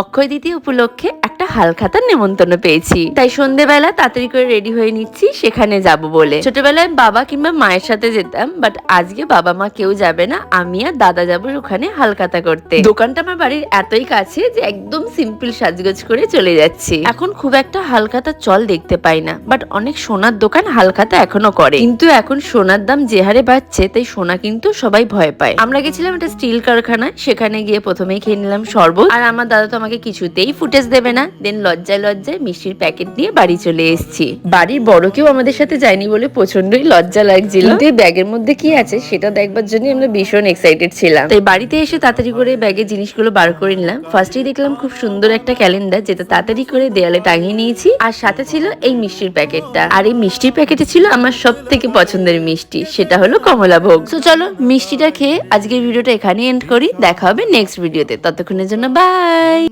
অক্ষয় দ্বিতীয়া উপলক্ষে একটা হালখাতার নেমন্তন্ন পেয়েছি, তাই সন্ধ্যেবেলা তাড়াতাড়ি করে রেডি হয়ে নিচ্ছি সেখানে যাব বলে। ছোটবেলায় বাবা কিংবা মায়ের সাথে যেতাম, বাট আজকে বাবা মা কেউ যাবে না, আমি আর দাদা যাবো ওখানে হালখাতা করতে। দোকানটা আমার বাড়ির এতই কাছে যে একদম সিম্পল সাজগোজ করে চলে যাচ্ছি। এখন খুব একটা হালখাতা চল দেখতে পাই না, বাট অনেক সোনার দোকান হালখাতা এখনো করে, কিন্তু এখন সোনার দাম যে হারে বাড়ছে তাই সোনা কিন্তু সবাই ভয় পায়। আমরা গেছিলাম একটা স্টিল কারখানায়, সেখানে গিয়ে প্রথমেই খেয়ে নিলাম শরবত, আর আমার দাদা তো আমাকে কিছুতেই ফুটেজ দেবে না। দেন লজ্জায় লজ্জায় মিষ্টির প্যাকেট নিয়ে বাড়ি চলে এসেছি। বাড়ির বড় কেউ আমাদের সাথে যায়নি বলে প্রচন্ডই লজ্জা লাগছিল, কিন্তু এই ব্যাগের মধ্যে কি আছে সেটা দেখবার জন্য আমরা ভীষণ এক্সাইটেড ছিলাম। তাই বাড়িতে এসে তাড়াতাড়ি করে ব্যাগের জিনিসগুলো বার করে নিলাম। ফার্স্টেই দেখলাম খুব সুন্দর একটা ক্যালেন্ডার, যেটা তাড়াতাড়ি করে দেয়ালে টাঙিয়ে নিয়েছি, আর সাথে ছিল এই মিষ্টির প্যাকেটটা। আর এই মিষ্টির প্যাকেটে ছিল আমার সব থেকে পছন্দের মিষ্টি, সেটা হলো কমলাভোগ। তো চলো মিষ্টিটা খেয়ে আজকের ভিডিওটা এখানে এন্ড করি। দেখা হবে নেক্সট ভিডিওতে, ততক্ষণের জন্য বাই।